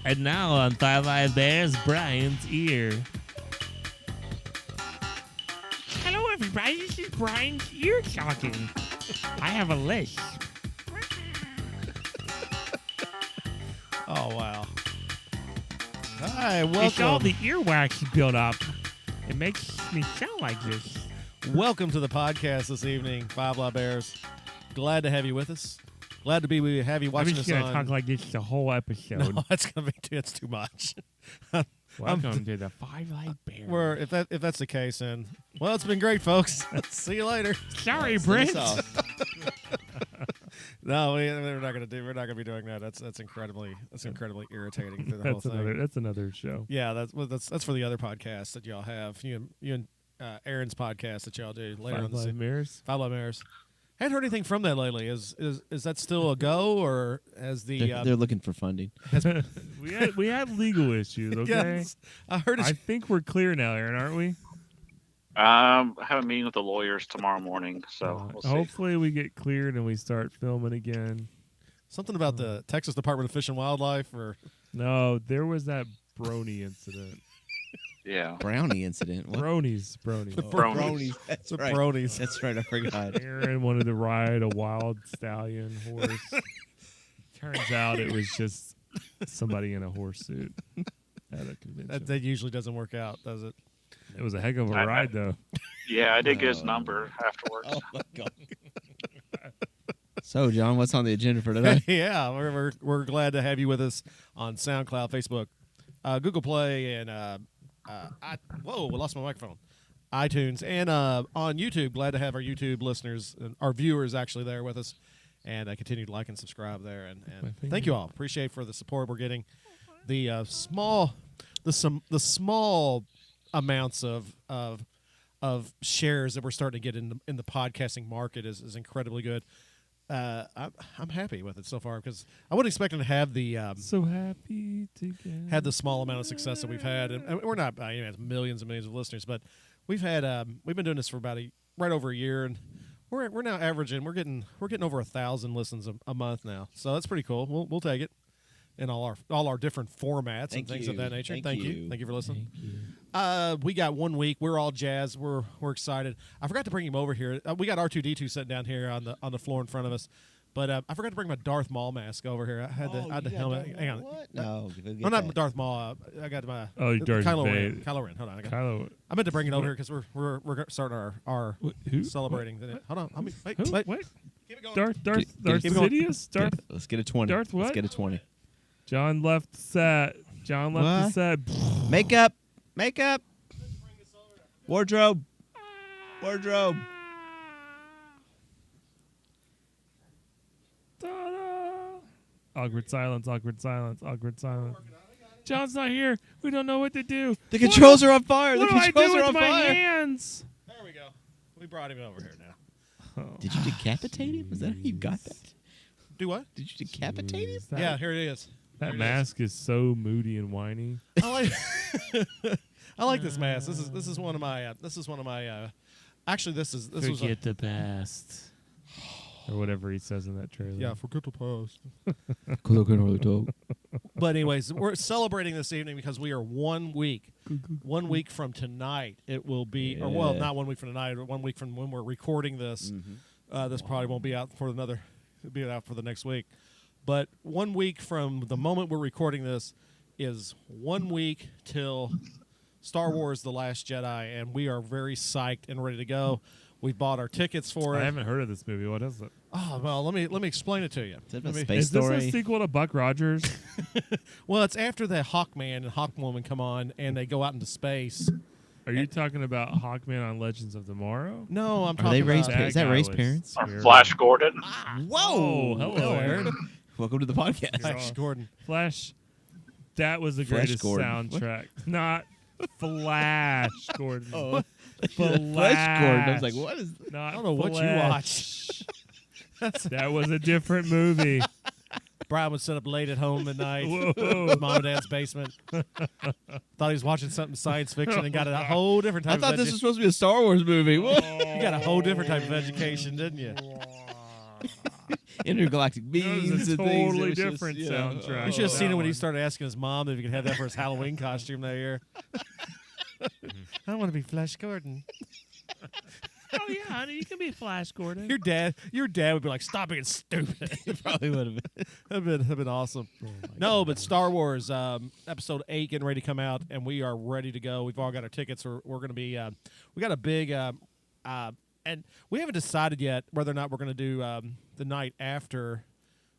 And now on Five Eye Bears, Brian's ear. Hello, everybody. This is Brian's ear talking. I have a list. Oh, wow. Hi, welcome. It's all the earwax built up. It makes me sound like this. Welcome to the podcast this evening, Five Eye Bears. Glad to have you with us. Glad to have you watching I'm us just going to on. talk like this the whole episode. No, that's too much. Welcome to the Five Eye Bears. If that's the case, then it's been great, folks. See you later. Sorry, Brent. No, we're not going to be doing that. That's incredibly irritating through the whole thing. That's another show. Yeah, that's for the other podcasts that y'all have. You and Aaron's podcast that y'all do later on the Five Mirrors. Five Live Mirrors. Hadn't heard anything from that lately. Is that still a go, or has the they're looking for funding? we had legal issues. Okay, yes, I heard. I think we're clear now, Aaron, aren't we? I have a meeting with the lawyers tomorrow morning, so we'll see. Hopefully we get cleared and we start filming again. Something about the Texas Department of Fish and Wildlife, or no, there was that brony incident. Yeah, brownie incident. What? Bronies. Bronies. That's the right. bronies. That's right. I forgot. Aaron wanted to ride a wild stallion horse. Turns out it was just somebody in a horse suit at a convention. That usually doesn't work out, does it? It was a heck of a ride, though. Yeah, I did get his number afterwards. Oh my god. So, John, what's on the agenda for today? Yeah, we're glad to have you with us on SoundCloud, Facebook, Google Play, and we lost my microphone. iTunes and on YouTube. Glad to have our YouTube listeners and our viewers actually there with us, and continue to like and subscribe there. And thank you all. Appreciate for the support we're getting. The small amounts of shares that we're starting to get in the podcasting market is incredibly good. I'm happy with it so far because I wasn't expecting to have the so happy together. Had the small amount of success that we've had, and we're not millions and millions of listeners, but we've been doing this for about right over a year, and we're now averaging we're getting over 1,000 listens a month now, so that's pretty cool. We'll take it in all our different formats and things of that nature. Thank you for listening. We got 1 week. We're all jazzed. We're excited. I forgot to bring him over here. We got R2D2 sitting down here on the floor in front of us, but I forgot to bring my Darth Maul mask over here. I had the helmet. Hang on. What? No, I'm not Darth Maul. I got my Darth Kylo Vader. Ren. Kylo Ren. Hold on. I meant to bring it over here because we're starting our celebrating. Hold on. Wait. Keep it going. Darth keep it Sidious. Darth. Let's get a 20. Darth what? Let's get a 20. John left the set. The set. Makeup. Wardrobe. Ta-da. Awkward silence. John's not here. We don't know what to do. The controls are on fire. What The do I controls do are with on my fire. hands? There we go. We brought him over here now. Did you decapitate him? Is that how you got that? Do what? Did you decapitate him? Yeah, here it is. That mask is so moody and whiny. I like this mask. This is one of my. Actually, this was Forget the past. Or whatever he says in that trailer. yeah. Forget the past. But anyways, we're celebrating this evening because we are 1 week. 1 week from tonight, it will be. Or well, not 1 week from tonight. But 1 week from when we're recording this. This probably won't be out for another. It'll be out for the next week. But 1 week from the moment we're recording this is 1 week till Star Wars: The Last Jedi, and we are very psyched and ready to go. We've bought our tickets for it. I haven't heard of this movie. What is it? Oh well, let me explain it to you. Is that a space Is this story? a sequel to Buck Rogers? Well, it's after the Hawkman and Hawkwoman come on, and they go out into space. Are you talking about Hawkman on Legends of Tomorrow? No, I'm Are they talking race? about. Is that guy race was parents? Or Flash Gordon. Oh, hello, Aaron. Welcome to the podcast. Flash Gordon. Flash. That was the Flash greatest Gordon. soundtrack. Not Flash Gordon. Oh, Flash Gordon. I was like, what is? Not I don't know what you Flash. watch. That was a different movie. Brian would sit up late at home at night, Whoa. in Mom and Dad's basement. Thought he was watching something science fiction and got a whole different type I thought of this was supposed to be a Star Wars movie. What? You got a whole different type of education, didn't you? intergalactic That beings. was a and things. It totally was just, different you know, soundtrack. You should have Oh, seen it that when he one. started asking his mom if he could have that for his Halloween costume that year. I want to be Flash Gordon. Oh yeah, honey, you can be Flash Gordon. Your dad would be like, "Stop being stupid." It probably would have been. That'd been awesome. No, but Star Wars Episode 8 getting ready to come out, and we are ready to go. We've all got our tickets. We're going to be. We got a big, and we haven't decided yet whether or not we're going to do the night after,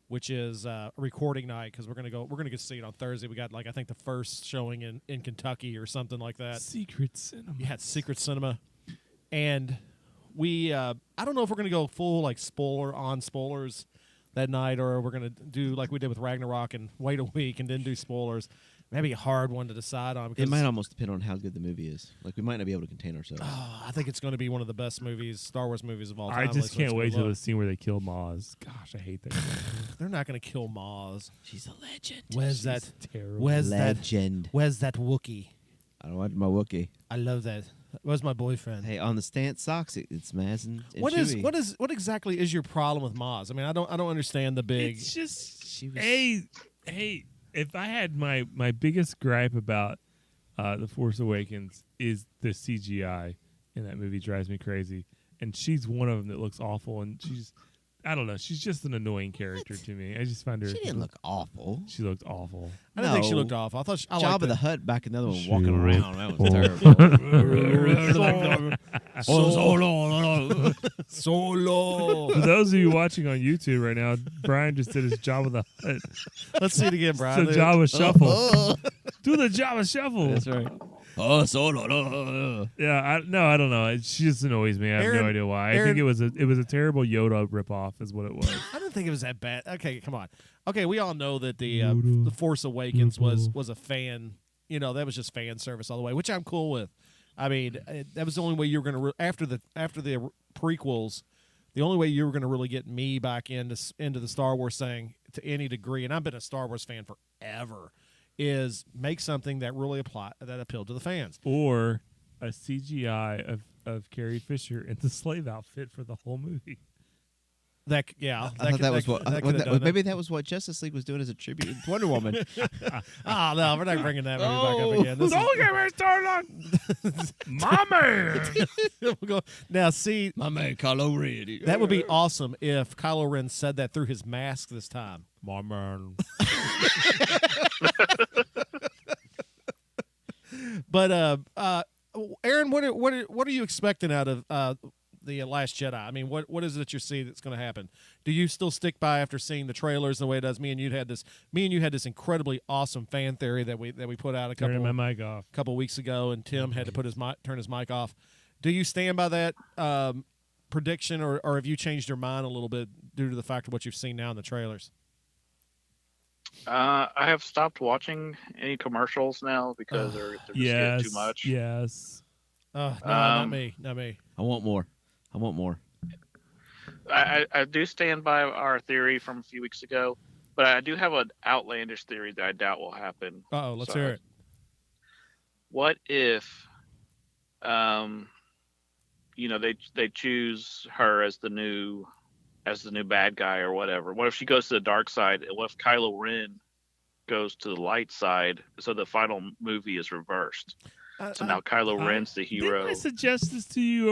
which is a recording night, because we're going to go. We're going to get to see it on Thursday. We got I think the first showing in Kentucky or something like that. Secret Cinema. Yeah, it's Secret Cinema, and we I don't know if we're gonna go full spoilers that night, or we're gonna do like we did with Ragnarok and wait a week and then do spoilers. Maybe a hard one to decide on. It might almost depend on how good the movie is. Like, we might not be able to contain ourselves. I think it's going to be one of the best movies, Star Wars movies of all time. I just can't wait till to the scene where they kill Maz. Gosh, I hate that. They're not going to kill Maz. She's a legend. Where's that? Terrible. Where's Legend. Where's that Wookiee? I don't want my Wookiee. I love that. Where's my boyfriend? Hey, on the stance socks, it's Maz and What Chewie. what exactly is your problem with Maz? I mean, I don't understand the big. It's just She was- hey. If I had my biggest gripe about The Force Awakens is the CGI in that movie drives me crazy, and she's one of them that looks awful, and I don't know, she's just an annoying character to me. I just find her. She didn't look awful. She looked awful. I didn't think she No. looked off. I thought I Job liked of the it. Hut back in the other one She walking looked around. That was terrible. Solo. For those of you watching on YouTube right now, Brian just did his Jabba the Hutt. Let's see it again, Brian. So Jabba Shuffle. Do the Jabba Shuffle. That's right. Oh, solo. Yeah, I don't know. She just annoys me. I have Aaron- no idea why. I Aaron- think it was a terrible Yoda ripoff, is what it was. I didn't think it was that bad. Okay, come on. Okay, we all know that the Yoda. Force Awakens was a fan. You know, that was just fan service all the way, which I'm cool with. I mean, that was the only way you were going to after the prequels. The only way you were going to really get me back into the Star Wars thing to any degree, and I've been a Star Wars fan forever, is make something that really appealed to the fans. Or a CGI of Carrie Fisher in the slave outfit for the whole movie. I thought that was what. could've done Maybe that was what Justice League was doing as a tribute to Wonder Woman. Oh no, we're not bringing that movie back up again. This Don't get me started on my man. we'll go. Now, see, My man, Kylo Ren. that would be awesome if Kylo Ren said that through his mask this time. My man. But Aaron, what are you expecting out of the Last Jedi? I mean, what is it that you see that's going to happen? Do you still stick by after seeing the trailers the way it does? Me and you had this incredibly awesome fan theory that we put out a Turning my mic off. couple weeks ago, and Tim had to turn his mic off. Do you stand by that prediction, or have you changed your mind a little bit due to the fact of what you've seen now in the trailers? I have stopped watching any commercials now because they're just getting too much. Yes. No, not me. I want more. I do stand by our theory from a few weeks ago, but I do have an outlandish theory that I doubt will happen. Uh-oh, let's hear it. What if, they choose her as the new bad guy or whatever? What if she goes to the dark side? And what if Kylo Ren goes to the light side? So the final movie is reversed. So now Kylo Ren's the hero. Didn't I suggest this to you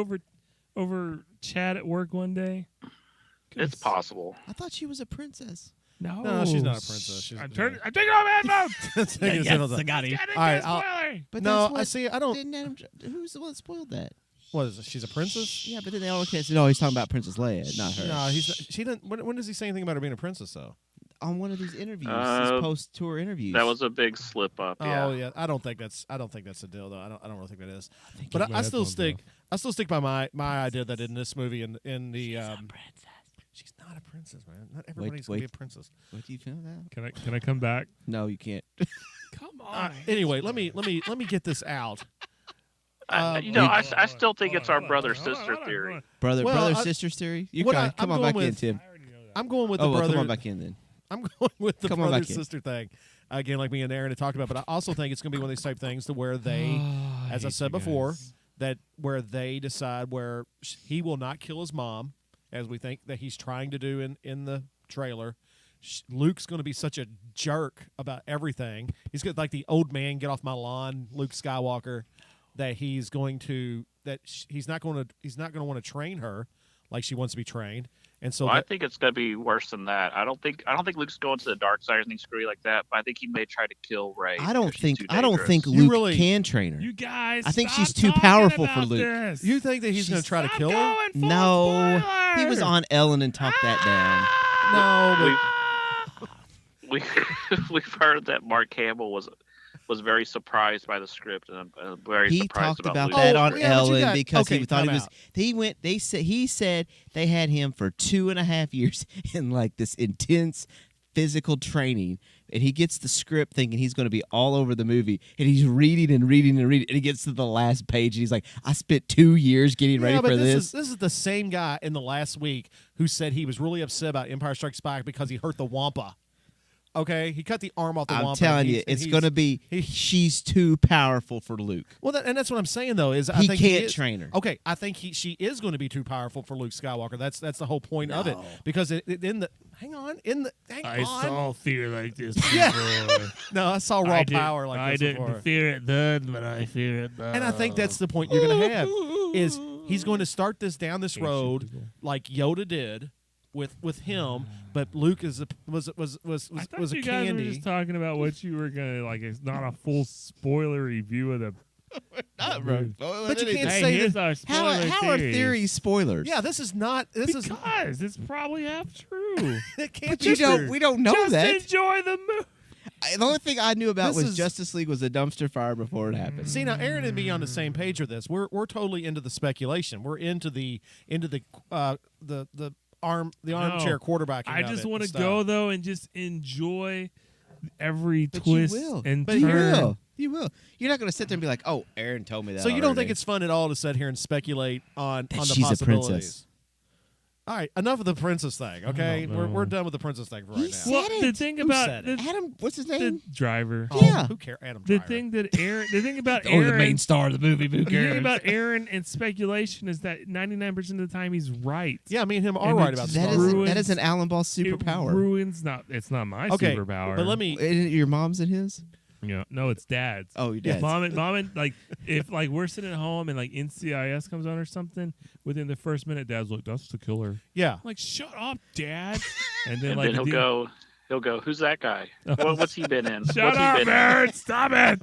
over chat at work one day? It's possible. I thought she was a princess. No, she's not a princess. I'm taking off my headphones. I got him. All right, But no, that's what I see. I don't. Didn't Adam, who's the one that spoiled that? What is it? She's a princess? Yeah, but then they all can't say, no, he's talking about Princess Leia, not her. No, he's not, she didn't. When does he say anything about her being a princess though? On one of these interviews, these post-tour interviews. That was a big slip up. Yeah. Oh yeah, I don't think that's the deal though. I don't really think that is. think But my I still headphones stick. I still stick by my idea that in this movie in the princess. she's not a princess, man. Not everybody's gonna wait. be a princess. What do you feel now? Can I come back? No, you can't. Come on. Anyway, let me get this out. I still think it's our brother-sister theory. Brother sister's theory. You what can I'm come on going back in, with- Tim. I already know that. I'm going with Oh, the well, brother. come on back in then. I'm going with the Come on brother back in. sister thing. Again, like me and Aaron had talked about, but I also think it's going to be one of these type things to where they, as I hate said you before, guys. that where they decide where he will not kill his mom, as we think that he's trying to do in the trailer. Luke's going to be such a jerk about everything. He's going to like the old man get off my lawn, Luke Skywalker, that he's not going to want to train her like she wants to be trained. And so I think it's going to be worse than that. I don't think Luke's going to the dark side or anything screwy like that. But I think he may try to kill Rey. I don't think dangerous. Luke can train her. You guys, I think stop she's too talking powerful for about Luke. this. You think that he's going to try to Stop kill her? going full No, spoiler. he was on Ellen and talked that down. No, We've heard that Mark Hamill was very surprised by the script, and I'm very He surprised talked about Luke. that Oh, on yeah, but you Ellen got- because okay, he thought he time was. out. He said they had him for 2.5 years in like this intense physical training, and he gets the script thinking he's going to be all over the movie, and he's reading and reading and reading, and he gets to the last page, and he's like, "I spent 2 years getting ready but for this is the same guy in the last week who said he was really upset about Empire Strikes Back because he hurt the Wampa. Okay, he cut the arm off the Wampa. I'm telling you, it's going to be. She's too powerful for Luke. Well, and that's what I'm saying though. Is I He think can't is, train her. Okay, I think she is going to be too powerful for Luke Skywalker. That's the whole point of it. No. Because hang on. I saw fear like this Yeah. before. No, I saw raw power like I this didn't before. fear it then, but I fear it now. And I think that's the point you're going to have is he's going to start this down this road like Yoda did with him, but Luke was I a thought you guys were candy. just talking about what you were gonna like. It's not a full spoiler review of the. But you can't Hey, say here's that. our spoiler How are theories. theories spoilers? Yeah, this is not. This is. Because it's probably half true. It can't But be you don't. true. We don't know Just that. enjoy the movie. The only thing I knew about This was is- Justice League was a dumpster fire before it happened. See, now Aaron and me on the same page with this. We're totally into the speculation. We're into the armchair quarterbacking. I of just it want and to go stuff. though and just enjoy every But twist you will. and But turn. you will. You will. You're not going to sit there and be like, "Oh, Aaron told me that." So you don't already." think it's fun at all to sit here and speculate on That the she's a possibilities? princess. All right, enough of the princess thing. Okay, don't know. we're done with the princess thing for right He now. said Well, the it. thing Who about said it? Adam? What's his the name? driver. Oh, Yeah. who cares? Adam The Driver. thing that Aaron. The thing about Or Aaron. the main star of the movie. Who The thing cares? about Aaron and speculation is that 99% of the time he's right. Yeah, me and him are And right it about just that Star is Wars. ruins- that is an Alan Ball It superpower. ruins. It's not my Okay, superpower. but let me. Isn't it your mom's and his? Yeah, no, it's dad's. Oh, your dad's. Mom and like if like we're sitting at home and like NCIS comes on or something, within the first minute, Dad's like, "That's the killer." Yeah. I'm like, shut up, Dad. And then And like then he'll go, who's that guy? What's he been in? Shut What's up, he been Aaron! Stop it!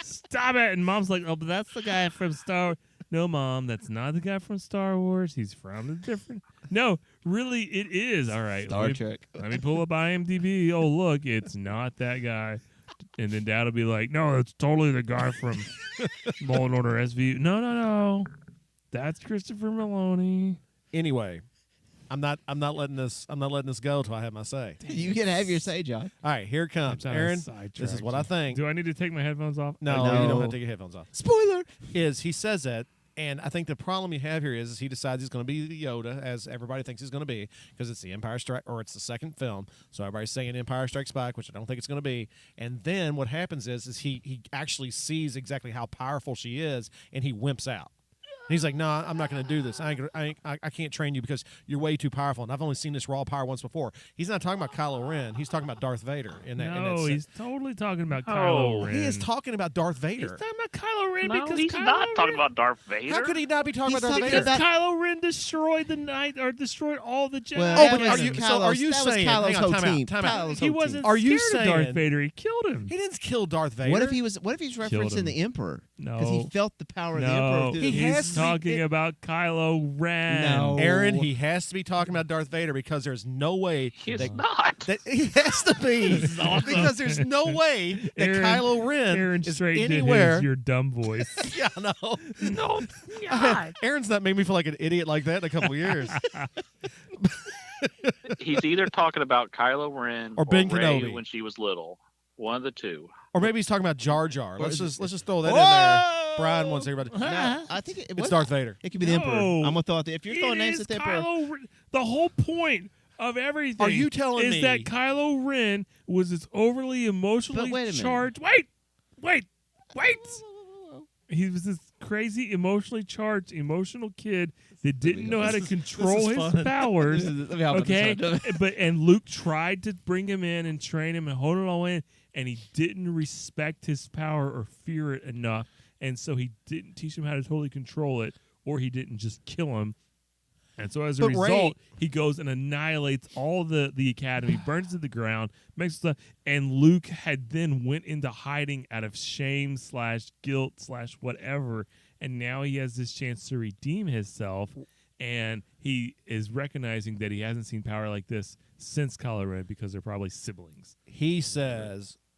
Stop it! And Mom's like, "Oh, but that's the guy from Star." No, Mom, that's not the guy from Star Wars. He's from a different. No, really, it is. All right, Star Trek. Let me pull up IMDb. Oh, look, it's not that guy. And then Dad will be like, "No, it's totally the guy from Law and Order SVU." No, that's Christopher Maloney. Anyway, I'm not letting this go till I have my say. You can have your say, John. All right, here it I'm comes, trying to Aaron. sidetrack This is what you. I think. Do I need to take my headphones off? No, No. you don't have to take your headphones off. Spoiler. Is he says that, and I think the problem you have here is he decides he's going to be the Yoda, as everybody thinks he's going to be, because it's the Empire Strike, or it's the second film, so everybody's saying Empire Strikes Back, which I don't think it's going to be. And then what happens is he actually sees exactly how powerful she is, and he wimps out. And he's like, "No, I'm not going to do this. I can't train you because you're way too powerful. And I've only seen this raw power once before." He's not talking about Kylo Ren. He's talking about Darth Vader. No, he's totally talking about Kylo Ren. he is talking about Darth He's Vader. talking about Kylo Ren No, because he's Kylo not Ren, talking about Darth Vader. How could he not be talking He's about Darth talking Vader? Because about- Kylo Ren destroyed the night or destroyed all the Jedi. Well, Oh, that but was are you- so are you that was saying- Kylo's hang on, whole time out, team? time out. Kylo's He whole wasn't team. Are you scared of Darth saying- Vader. He killed him. He didn't kill Darth Vader. What if he's Killed referencing him. the Emperor? No. Because he felt the power of the No, Emperor. Through He the- has he's to be- talking about Kylo Ren. No. Aaron, he has to be talking about Darth Vader because there's no way He's that, not. that he has to be is awesome. because there's no way that Aaron- Kylo Ren Aaron is straight did anywhere. his, your dumb voice. Yeah, no, No, God. Aaron's not made me feel like an idiot like that in a couple of years. He's either talking about Kylo Ren Or Ben Rey Kenobi. when she was little. One of the two. Or maybe he's talking about Jar Jar. Let's is just throw that in there. Brian wants everybody. No, I think it It's was Darth Vader. It could be the Emperor. No. I'm gonna throw it. If you're throwing It names is at the Emperor, Kylo Ren. The whole point of everything Are you telling is me- that Kylo Ren was this overly emotionally But wait a minute. charged. Wait. He was this crazy, emotionally charged, emotional kid that didn't know how to control this is his fun. powers. Let me hop on Okay, this one. and Luke tried to bring him in and train him and hold it all in, and he didn't respect his power or fear it enough, and so he didn't teach him how to totally control it, or he didn't just kill him. And so as a But result, Rey- he goes and annihilates all the academy, burns it to the ground, makes stuff. And Luke had then went into hiding out of shame / guilt / whatever. And now he has this chance to redeem himself. And he is recognizing that he hasn't seen power like this since Kylo Ren because they're probably siblings.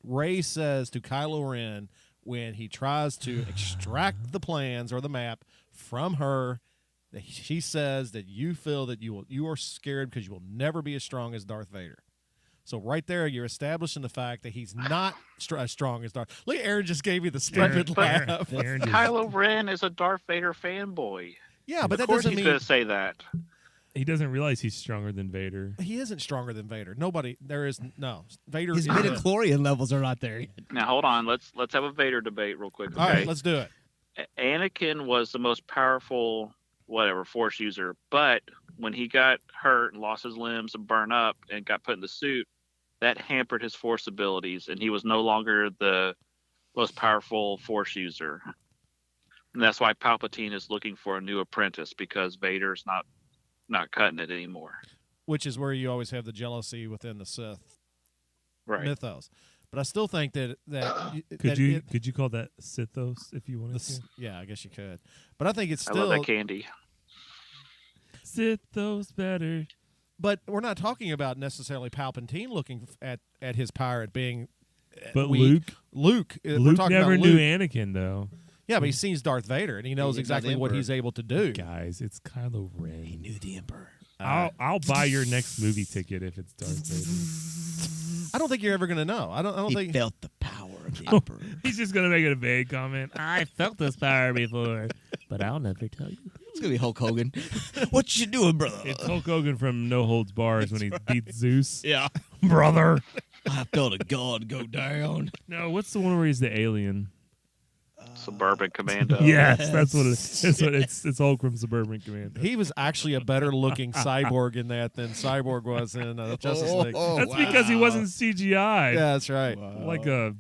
Rey says to Kylo Ren when he tries to extract the plans or the map from her, that she says that you feel that you are scared because you will never be as strong as Darth Vader. So right there, you're establishing the fact that he's not as strong as Darth. Look, Aaron just gave you the stupid laugh. Aaron just- Kylo Ren is a Darth Vader fanboy. Yeah, but Of that course doesn't he's mean going to say that. he doesn't realize he's stronger than Vader. he isn't stronger than Vader. Vader His is midichlorian levels are not there yet. Now hold on, let's have a Vader debate real quick. Okay? All right, let's do it. Anakin was the most powerful, Force user, but when he got hurt and lost his limbs and burned up and got put in the suit, that hampered his Force abilities, and he was no longer the most powerful Force user. And that's why Palpatine is looking for a new apprentice, because Vader's not cutting it anymore. Which is where you always have the jealousy within the Sith Right. mythos. But I still think that Could you call that Sithos if you wanted to? yeah, I guess you could. But I think it's I still love that candy. Sithos better. But we're not talking about necessarily Palpatine looking at his power at being But weak. Luke we're Luke talking never about knew Luke. Anakin though. Yeah, but he sees Darth Vader and he knows didn't know exactly the what Emperor. he's able to do. Guys, it's Kylo He Ren. knew the Emperor. I'll buy your next movie ticket if it's Darth Vader. I don't think you're ever going to know. I don't He think felt the power of the Emperor. He's just gonna make it a vague comment. I felt this power before, but I'll never tell you. It's gonna be Hulk Hogan. What you doing, brother? It's Hulk Hogan from No Holds Bars when he beats Zeus. Yeah. Brother. I felt a god go down. No, what's the one where he's the alien? Suburban Commando. Yes, that's what it is. That's what it's Hulk from Suburban Commando. he was actually a better looking cyborg in that than Cyborg was in Justice League. That's because he wasn't CGI. Yeah, that's right. Like a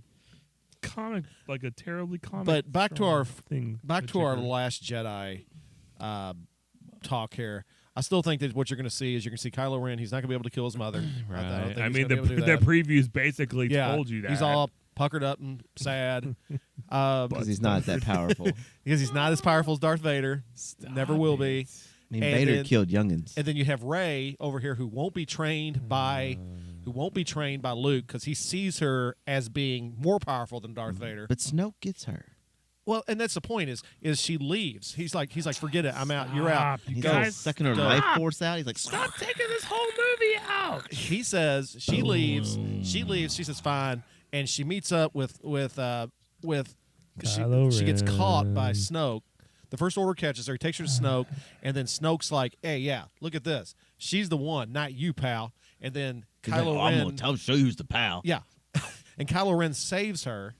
comic, like a terribly comic. But back to our thing. Last Jedi talk here. I still think that what you're going to see is you're going to see Kylo Ren. He's not going to be able to kill his mother. Right. don't think I he's mean, gonna be able to do the that. previews basically Yeah, told you that. he's all puckered up and sad Because he's not that powerful. because he's not as powerful as Darth Vader. Never will be. I mean, And Vader then- killed youngins. And then you have Rey over here who won't be trained by Luke because he sees her as being more powerful than Darth Vader. But Snoke gets her. Well, and that's the point is she leaves. He's like forget it. I'm out. You're out. Stop, you He's Go. all guys. sucking her Go. life force out. He's like, Stop taking this whole movie out. He says she leaves. She leaves. She says fine, and she meets up with Kylo she gets caught by Ren. Snoke. The First Order catches her. He takes her to Snoke, and then Snoke's like, "Hey, yeah, look at this. She's the one, not you, pal." And then he's like, Kylo "Oh, I'm Ren, gonna show you who's the pal. yeah, and Kylo Ren saves her,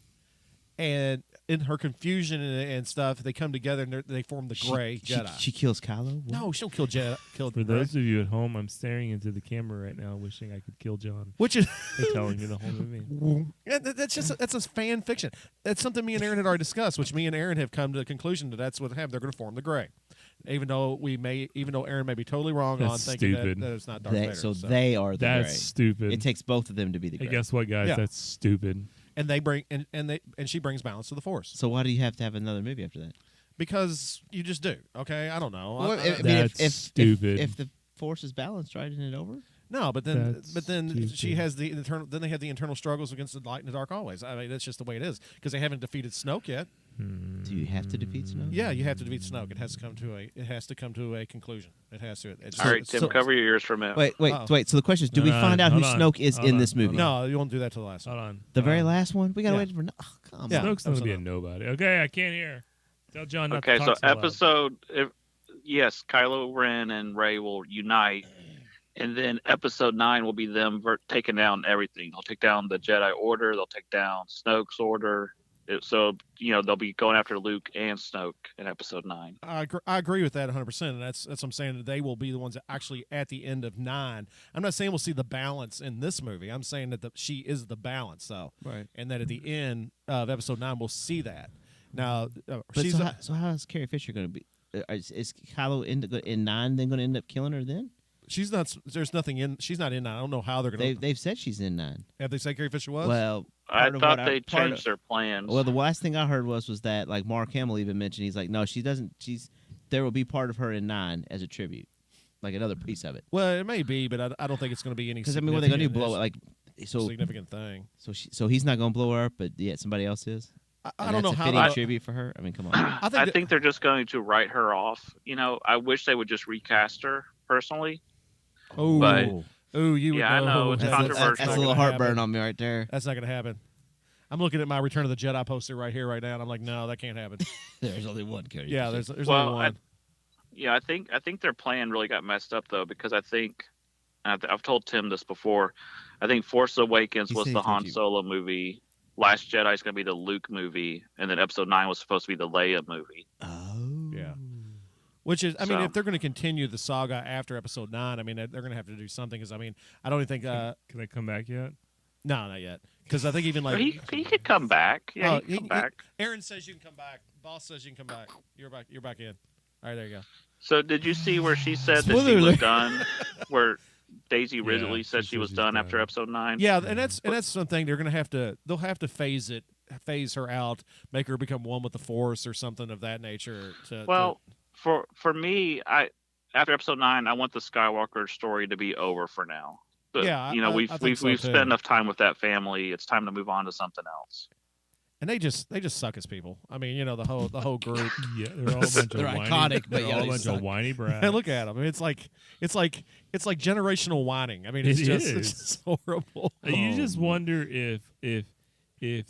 and in her confusion and stuff, they come together and they form the Gray Jedi. She kills Kylo? No, she don't kill Jedi. Kill For Rey. those of you at home, I'm staring into the camera right now, wishing I could kill John. Which is They're telling me the whole movie. that's a fan fiction. That's something me and Aaron had already discussed, which me and Aaron have come to the conclusion that that's what happened. They're going to form the Gray, even though Aaron may be totally wrong on That's thinking stupid. that it's not Darth Vader. So they are the That's Gray. stupid. It takes both of them to be the Hey, Gray. guess what, guys? Yeah. That's stupid. and they bring and she brings balance to the Force So why do you have to have another movie after that? because you just do. Okay, I don't know. Well, I- I mean, That's stupid. If the Force is balanced, right, isn't it over? no, but then That's she stupid. has the internal. Then they have the internal struggles against the light and the dark always. I mean, that's just the way it is because they haven't defeated Snoke yet. Do you have to defeat Snoke? Yeah, you have to defeat Snoke. It has to come to a conclusion. It has to. It's, All right, Tim, so- cover your ears for a minute. Wait. Uh-oh. So the question is, do we Hold find on, out who hold on, Snoke is hold in on, this movie? hold on. No, you won't do that till the last one. Hold on. The very last one? We gotta Yeah. wait for. Oh, come Yeah. on. Snoke's going to be a absolutely. nobody. Okay, I can't hear. Tell John not Okay, to so talk loud. episode, yes, Kylo Ren and Rey will unite, and then episode 9 will be them taking down everything. They'll take down the Jedi Order. They'll take down Snoke's order. So they'll be going after Luke and Snoke in Episode 9. I agree with that 100%, and that's what I'm saying. That they will be the ones that actually at the end of 9. I'm not saying we'll see the balance in this movie. I'm saying that she is the balance, though, Right. and that at the end of Episode 9 we'll see that. Now, But so how is Carrie Fisher going to be? Is Kylo in 9 then going to end up killing her then? she's not. There's nothing in. She's not in 9. I don't know how they're going to. They've said she's in 9. Have they said Carrie Fisher was? Well, I part of thought what they part changed their plans. Well, the last thing I heard was that like Mark Hamill even mentioned he's like, no, she doesn't. There will be part of her in 9 as a tribute, like another piece of it. Well, it may be, but I don't think it's going to be any. Because I mean, what are they going to do? Blow it like so? Significant thing. So he's not going to blow her up, but yet somebody else is. I don't know how. That's a fitting tribute for her. I mean, come on. I think they're just going to write her off. I wish they would just recast her personally. Oh, But- you would Yeah, I know, it's That's controversial. a little heartburn on me right there. That's not going to happen. I'm looking at my Return of the Jedi poster right here, right now, and I'm like, no, that can't happen. There's only one Carrie. Yeah, Fisher. there's Well, only one. I think their plan really got messed up though, because I think I've told Tim this before. I think Force Awakens He was said the he told Han you. Solo movie. Last Jedi is going to be the Luke movie, and then Episode 9 was supposed to be the Leia movie. Oh. Yeah. Which is, I mean, So- if they're going to continue the saga after Episode 9, I mean, they're going to have to do something. Because I mean, I don't even think. Can I come back yet? No, not yet. Because I think even like he could come back. Yeah, Oh, he could come back. Aaron says you can come back. Boss says you can come back. You're back. You're back in. All right, there you go. So did you see where she said that Spoiler she was alert. done? Where Daisy Ridley Yeah, said she she said was she's done done. after Episode 9? Yeah, and that's something they're going to have to. They'll have to phase her out, make her become one with the Force or something of that nature. Well, for me, after Episode 9, I want the Skywalker story to be over for now. But, Yeah, I we've think so, we've too. spent enough time with that family. It's time to move on to something else. and they just suck as people. I mean, the whole group. Yeah, they're all a bunch of They're whiny, iconic, but they're yeah, all a they bunch suck. of whiny brats. And look at them. I mean, it's like generational whining. I mean, it's It just is. it's just horrible. You just wonder if the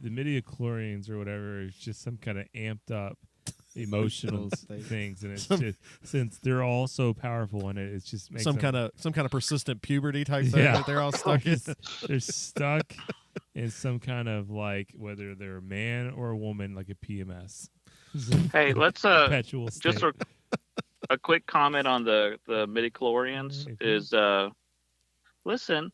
midichlorians or whatever is just some kind of amped up emotional things, and it's just since they're all so powerful in it, it's just makes some them, kind of persistent puberty type thing Yeah. that they're all stuck in. they're stuck in some kind of like whether they're a man or a woman, like a PMS. Hey, let's Perpetual just state. a quick comment on the midichlorians is listen,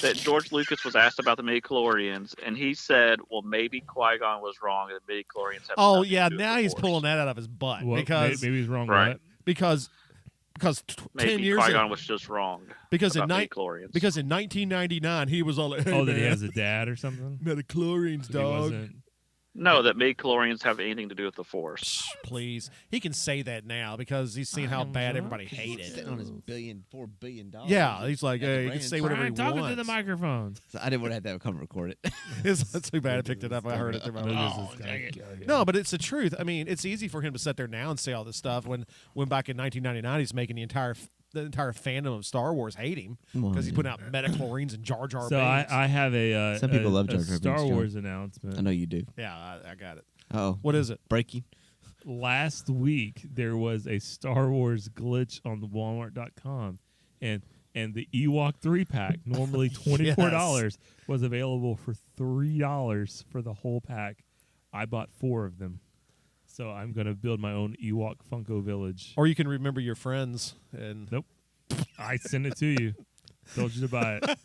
that George Lucas was asked about the midichlorians, and he said, well, maybe Qui-Gon was wrong, and the midichlorians have Oh nothing yeah, to do with now the he's Force. pulling that out of his butt Well, because maybe he's wrong. Right. What? because 10 Maybe years Qui-Gon was just wrong because in about ni- midichlorians. because in 1999 he was all like, hey, Oh, that he man, has a dad or something. midichlorians, That he dog. wasn't. No, that midichlorians have anything to do with the Force. Shh, please, he can say that now because he's seen how bad everybody hated Sitting it. on his $4 billion. Yeah, he's like, At the hey, you can brand say store. whatever he I'm talking wants. to the microphone. So I didn't want to have that come record it. It's not too bad I picked it up. I heard it through my Oh, phone. dang it. No, but it's the truth. I mean, it's easy for him to sit there now and say all this stuff when back in 1999 he's making the entire fandom of Star Wars hate him because he's putting out midichlorians and Jar Jar So Binks. I have a Some people a- love a Jar Jar Binks, Star John. Wars announcement. I know you do. Yeah, I got it. Oh, What is it? breaking? Last week there was a Star Wars glitch on the Walmart.com, and the Ewok 3-pack, normally $24, was available for $3 for the whole pack. I bought 4 of them, so I'm gonna build my own Ewok Funko Village. Or you can remember your friends and Nope, I sent it to you. Told you to buy it.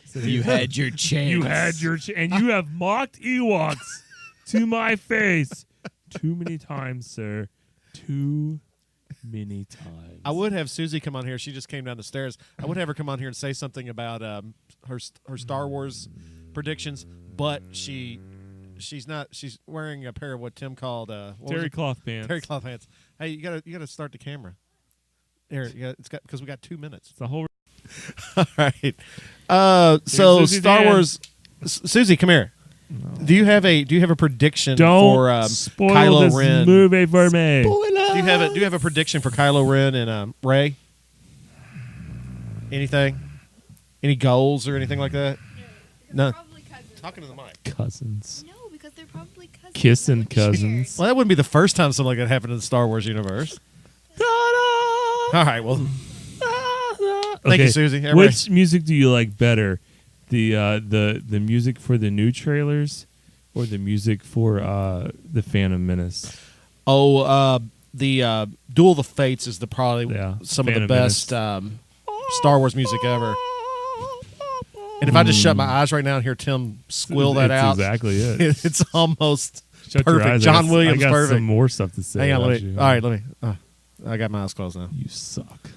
Said, You had your chance. You had your and you have mocked Ewoks to my face too many times, sir. Too many times. I would have Susie come on here. She just came down the stairs. I would have her come on here and say something about her Star Wars predictions, but she's not. She's wearing a pair of what Tim called what was terry it? cloth pants. Terry cloth pants. Hey, you gotta start the camera. Here, it's got because we got 2 minutes. It's a whole. All right. So Susie Star Dan. Wars. Susie, come here. Do you have a prediction Don't for spoil Kylo this Ren? movie for me. Do you have a prediction for Kylo Ren and Rey? Anything? Any goals or anything like that? No. Probably cousins. Talking to the mic. Cousins. No, because they're probably cousins. Kissing That would be weird. cousins. Well, that wouldn't be the first time something like that happened in the Star Wars universe. All right. Well, thank you, Susie. Everybody- Which music do you like better? The music for the new trailers or the music for the Phantom Menace. Oh, the Duel of the Fates is probably some Phantom of the best Star Wars music ever. And if I just shut my eyes right now and hear Tim squill that That's out, exactly it. it's almost Shut your perfect. eyes. John Williams, I got perfect. some more stuff to say. Hang on, about let me. you. All right, let me. I got my eyes closed now. You suck.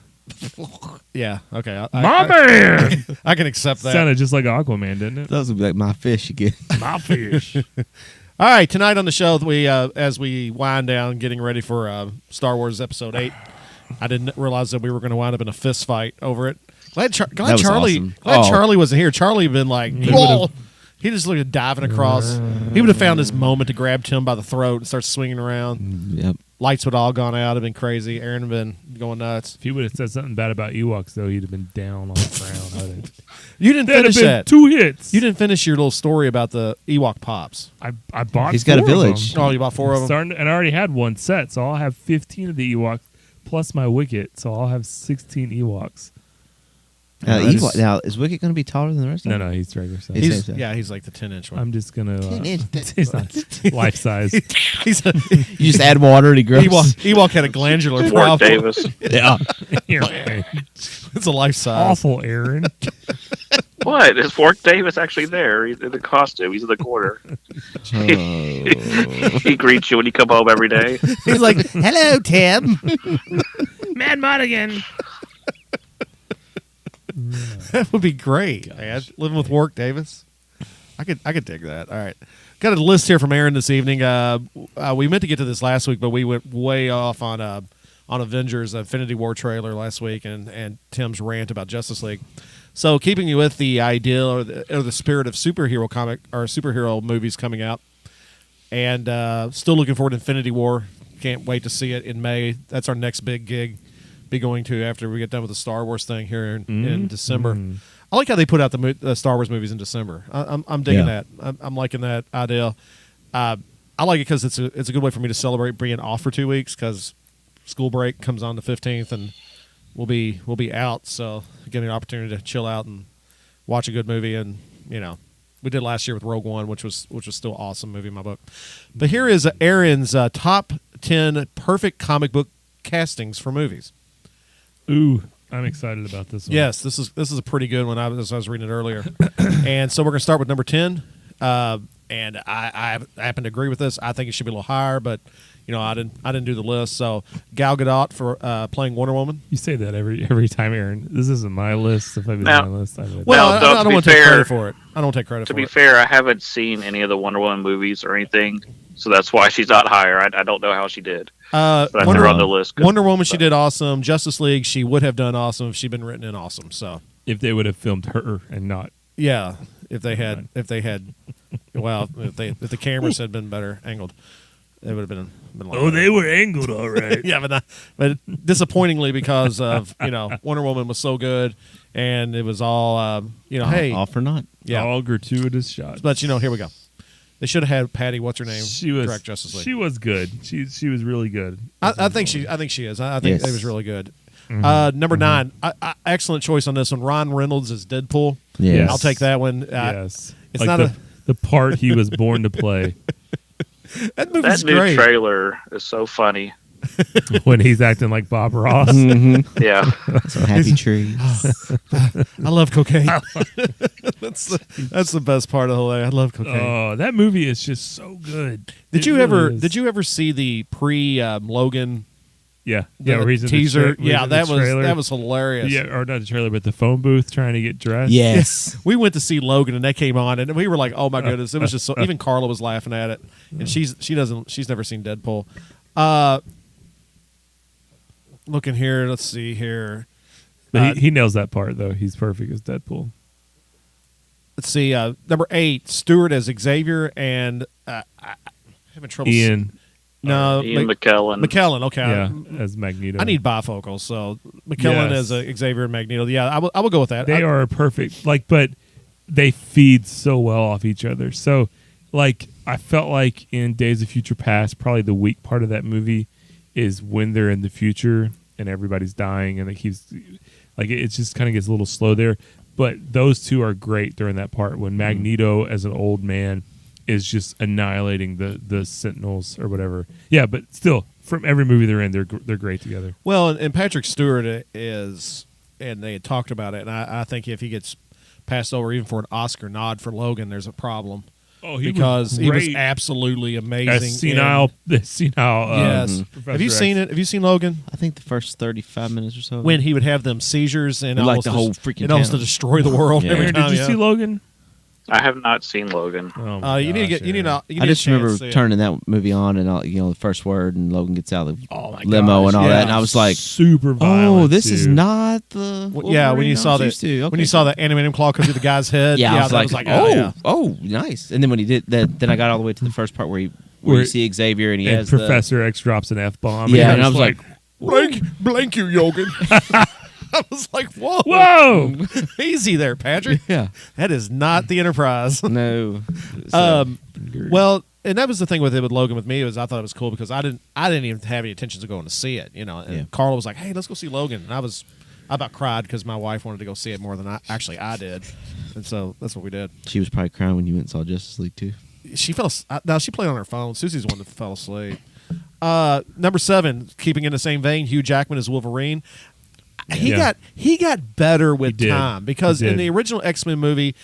Yeah, okay. My man! I can accept that. Sounded just like Aquaman, didn't it? Those would be like my fish again. My fish. All right, tonight on the show, we as we wind down, getting ready for Star Wars Episode 8, I didn't realize that we were going to wind up in a fist fight over it. Glad was Charlie. awesome. Glad Charlie wasn't here. Charlie had been like, whoa. He just looked at diving across. He would have found his moment to grab Tim by the throat and start swinging around. Yep. Lights would all gone out. Have been crazy. Aaron had been going nuts. If he would have said something bad about Ewoks, though, he'd have been down on the ground. You didn't That'd have finish been that. 2 hits. You didn't finish your little story about the Ewok pops. I bought. He's got a 4 of village. them. Oh, you bought 4 of them. Starting, and I already had one set, so I'll have 15 of the Ewoks plus my Wicket, so I'll have 16 Ewoks. Now, is Wicket going to be taller than the rest of No, them? no, he's regular size. He's- He's like the 10-inch one. I'm just gonna. 10-inch. He's not life size. He's a, You just add water and he grows. Ewok had a glandular Fort problem. Davis. Yeah. It's a life size. Awful, Aaron. What? Is Fort Davis actually there? He's in the costume. He's in the corner. He greets you when you come home every day. He's like, hello, Tim. Mad Modigan. That would be great, man. Living with Warwick Davis. I could dig that. All right. Got a list here from Aaron this evening. We meant to get to this last week, but we went way off on Avengers Infinity War trailer last week and Tim's rant about Justice League. So keeping you with the idea or the spirit of superhero comic or superhero movies coming out, and still looking forward to Infinity War. Can't wait to see it in May. That's our next big gig. Be going to after we get done with the Star Wars thing here in December. I like how they put out the Star Wars movies in December. I'm digging that. I'm liking that idea. I like it because it's a good way for me to celebrate being off for 2 weeks because school break comes on the 15th and we'll be out. So getting an opportunity to chill out and watch a good movie, and we did last year with Rogue One, which was still an awesome movie in my book. But here is Aaron's top 10 perfect comic book castings for movies. Ooh, I'm excited about this one. Yes, this is a pretty good one. I was reading it earlier, and so we're going to start with number 10. And I happen to agree with this. I think it should be a little higher, but I didn't do the list. So Gal Gadot for playing Wonder Woman. You say that every time, Aaron. This isn't my list. If I was Now- my list, I would. Well, Now, I don't to be want to take fair- credit for it. I don't take credit To for be it. fair, I haven't seen any of the Wonder Woman movies or anything, so that's why she's not higher. I don't know how she did, but I threw her on the list. Wonder Woman, she did awesome. Justice League, she would have done awesome if she'd been written in awesome. So If they would have filmed her and not. yeah, if they had, well, if the cameras had been better angled, it would have been. Oh, they were angled all right. Yeah, but disappointingly because of Wonder Woman was so good, and it was all hey, All for naught. yeah. All gratuitous shots. But here we go. They should have had Patty. What's her name? She was direct Justice League. She was good. She was really good. I think she is. I think Yes. it was really good. Mm-hmm. Number 9, excellent choice on this one. Ron Reynolds as Deadpool. Yes. I'll take that one. Yes, it's like not the part he was born to play that movie's That new great. trailer is so funny. when he's acting like Bob Ross. Mm-hmm. Yeah, Some happy trees. I love cocaine. that's the best part of the whole thing. I love cocaine. Oh, that movie is just so good. Did It you really is. Did you ever see the pre Logan? Yeah, The where he's in the teaser. where he's Yeah, in the that trailer. was hilarious. Yeah, or not the trailer, but the phone booth trying to get dressed. Yes. We went to see Logan, and that came on, and we were like, "Oh my goodness!" It was just so. Even Carla was laughing at it, and she's never seen Deadpool. Looking here, let's see here. But he nails that part though. He's perfect as Deadpool. Let's see. Number 8, Stewart as Xavier, and I'm having trouble. Ian, No, Ian McKellen. McKellen. Okay, yeah, as Magneto. I need bifocals, so McKellen Yes. as Xavier and Magneto. Yeah, I will go with that. They are perfect. But they feed so well off each other. So, I felt like in Days of Future Past, probably the weak part of that movie is when they're in the future and everybody's dying, and it keeps it just kind of gets a little slow there. But those two are great during that part when Magneto, as an old man, is just annihilating the Sentinels or whatever. Yeah, but still, from every movie they're in, they're great together. Well, and Patrick Stewart is, and they had talked about it, and I think if he gets passed over even for an Oscar nod for Logan, there's a problem. Oh, he was absolutely amazing. As senile. Yes. Have you seen it? Have you seen Logan? I think the first 35 minutes or so. When he would have them seizures and like the whole freaking and almost town. to destroy the world Yeah. every Aaron, time. did you see Logan? I have not seen Logan. Oh my You need to gosh, get. You need Aaron. a. You I need just a chance remember to see it. turning that movie on and the first word and Logan gets out of the Oh my limo gosh, and all yeah. that, and I was like, super violent. "Oh, this is too. not the Yeah, when Wolverine you I saw was that, used to." when Okay. you saw the animated claw come through the guy's head, yeah, I that was like, oh, yeah. oh, nice. And then when he did that, then I got all the way to the first part where Where- you see Xavier and he And has Professor X drops an F bomb. Yeah, and I was like, blank you, Yogan. I was like, whoa, "Whoa!" easy there, Patrick. yeah, That is not the Enterprise. no. Well, and that was the thing with it with Logan with me was I thought it was cool because I didn't even have any intentions of going to see it, you know. And Yeah. Carla was like, "Hey, let's go see Logan," and I about cried because my wife wanted to go see it more than I did, and so that's what we did. She was probably crying when you went and saw Justice League too. She no, she played on her phone. Susie's the one that fell asleep. Number 7, keeping in the same vein, Hugh Jackman as Wolverine. He got better with He did. time because He in did. the original X-Men movie,